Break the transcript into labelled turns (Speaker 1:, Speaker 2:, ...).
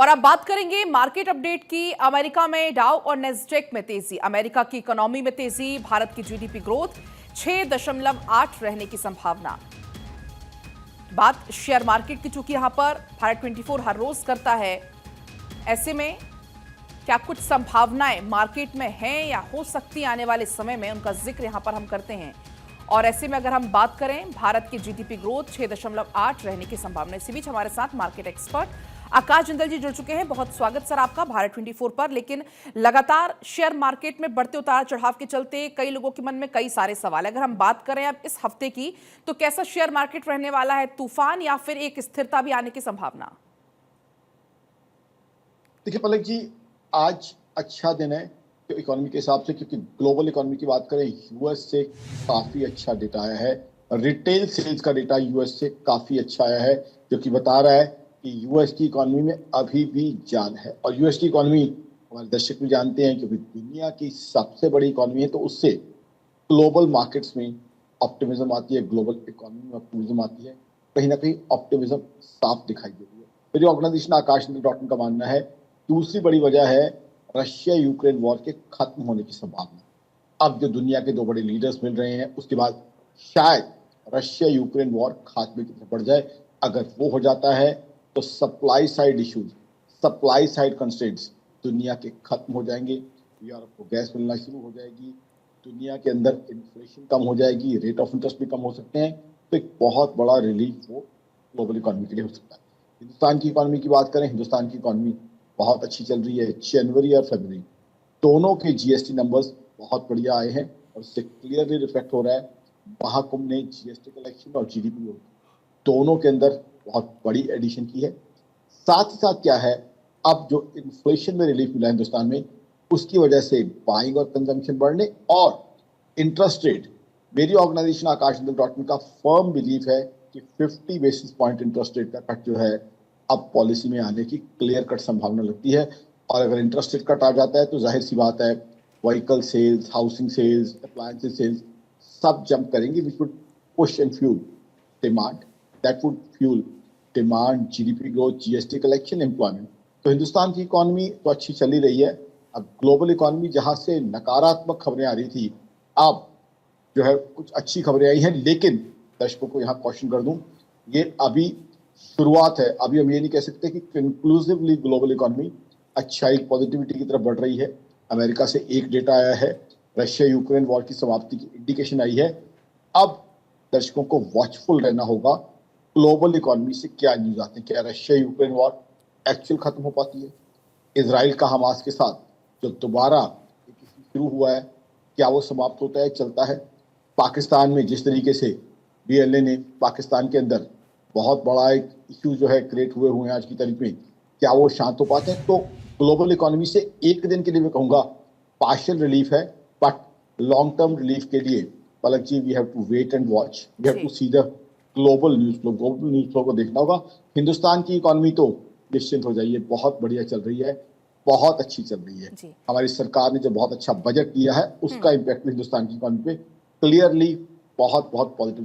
Speaker 1: और अब बात करेंगे मार्केट अपडेट की। अमेरिका में डाउ और नेस्डेक में तेजी, अमेरिका की इकोनॉमी में तेजी, भारत की जीडीपी ग्रोथ 6.8 रहने की संभावना। बात शेयर मार्केट की, चूंकि यहां पर भारत 24 हर रोज करता है, ऐसे में क्या कुछ संभावनाएं मार्केट में हैं या हो सकती आने वाले समय में, उनका जिक्र यहां पर हम करते हैं। और ऐसे में अगर हम बात करें भारत की जीडीपी ग्रोथ 6.8 रहने की संभावना। इसी बीच हमारे साथ मार्केट एक्सपर्ट आकाश जिंदल जी जुड़ चुके हैं। बहुत स्वागत सर आपका भारत 24 पर। लेकिन लगातार शेयर मार्केट में बढ़ते उतार चढ़ाव के चलते कई लोगों के मन में कई सारे सवाल है। अगर हम बात करें अब इस हफ्ते की, तो कैसा शेयर मार्केट रहने वाला है? तूफान या फिर एक स्थिरता भी आने की संभावना?
Speaker 2: देखिए पलक जी, आज अच्छा दिन है तो इकोनॉमी के हिसाब से, क्योंकि ग्लोबल इकोनॉमी की बात करें, यूएस से काफी अच्छा डेटा आया है। रिटेल सेल्स का डेटा यूएस से काफी अच्छा आया है, जो कि बता रहा है कि यूएस की इकोनॉमी में अभी भी जान है। और यूएस की इकोनॉमी हमारे दर्शक भी जानते हैं, क्योंकि दुनिया की सबसे बड़ी इकोनॉमी है, तो उससे ग्लोबल मार्केट्स में ऑप्टिमिज्म आती है, ग्लोबल इकोनॉमी में ऑप्टिमिज्म आती है। कहीं ना कहीं ऑप्टिमिज्म साफ दिखाई दे रही है। मेरी ऑर्गेनाइजेशन आकाश डॉट का मानना है दूसरी बड़ी वजह है रशिया यूक्रेन वॉर के खत्म होने की संभावना। अब जो दुनिया के दो बड़े लीडर्स मिल रहे हैं, उसके बाद शायद रशिया यूक्रेन वॉर खात्मे की तरफ बढ़ जाए। अगर वो हो जाता है तो supply side issues, supply side constraints दुनिया के खत्म हो जाएंगे। यूरोप को गैस मिलना शुरू हो जाएगी, दुनिया के अंदर इन्फ्लेशन कम हो जाएगी, रेट ऑफ इंटरेस्ट भी कम हो सकते हैं। तो एक बहुत बड़ा रिलीफ वो ग्लोबल इकोनॉमी के लिए हो सकता है। हिंदुस्तान की इकोनॉमी की बात करें, हिंदुस्तान की इकोनॉमी बहुत अच्छी चल रही है। जनवरी और फरवरी दोनों के जीएसटी नंबर्स बहुत बढ़िया आए हैं, और इससे क्लियरली रिफ्लेक्ट हो रहा है महाकुंभ ने जीएसटी कलेक्शन और जीडीपी दोनों के अंदर बहुत बड़ी एडिशन की है। साथ ही साथ क्या है, अब जो इन्फ्लेशन में रिलीफ मिला है हिंदुस्तान में, उसकी वजह से बाइंग और कंजम्पशन बढ़ने और इंटरेस्ट रेट, मेरी ऑर्गेनाइजेशन आकाश का फर्म बिलीव है कि 50 बेसिस पॉइंट इंटरेस्ट रेट का कट जो है अब पॉलिसी में आने की क्लियर कट संभावना लगती है। और अगर इंटरेस्ट रेट कट आ जाता है तो जाहिर सी बात है vehicle sales, housing sales, appliances sales सब जंप करेंगे, which would push and fuel demand, that would fuel demand, GDP growth, GST collection, employment. तो हिंदुस्तान की इकोनॉमी तो अच्छी चली रही है। अब ग्लोबल इकोनॉमी जहां से नकारात्मक खबरें आ रही थी, अब जो है कुछ अच्छी खबरें आई हैं। लेकिन दर्शकों को यहाँ क्वेश्चन कर दूं, ये अभी शुरुआत है। अभी हम ये नहीं कह सकते कि कंक्लूसिवली ग्लोबल इकोनॉमी अच्छाई पॉजिटिविटी की तरफ बढ़ रही है। अमेरिका से एक डेटा आया है, रशिया यूक्रेन वॉर की समाप्ति की इंडिकेशन आई है। अब दर्शकों को वॉचफुल रहना होगा, ग्लोबल इकोनॉमी से क्या न्यूज आते हैं। क्या रशिया यूक्रेन वॉर एक्चुअल खत्म हो पाती है? इजराइल का हमास के साथ जो दोबारा शुरू हुआ है, क्या वो समाप्त होता है, चलता है? पाकिस्तान में जिस तरीके से बीएलए ने पाकिस्तान के अंदर बहुत बड़ा एक इश्यू जो है क्रिएट हुए हैं आज की तारीख में, क्या वो शांत हो पाते हैं? तो ग्लोबल इकोनॉमी से एक दिन के लिए मैं कहूँगा पार्शियल रिलीफ है, बट लॉन्ग टर्म रिलीफ के लिए Palak ji we have to wait and watch, we have to see the global news flow. Global news flow को देखना होगा। हिंदुस्तान की इकोनॉमी तो निश्चिंत हो जाइए, बहुत बढ़िया चल रही है, बहुत अच्छी चल रही है। हमारी सरकार ने जो बहुत अच्छा बजट दिया है, उसका इम्पैक्ट हिंदुस्तान की इकोनॉमी पे क्लियरली बहुत बहुत पॉजिटिव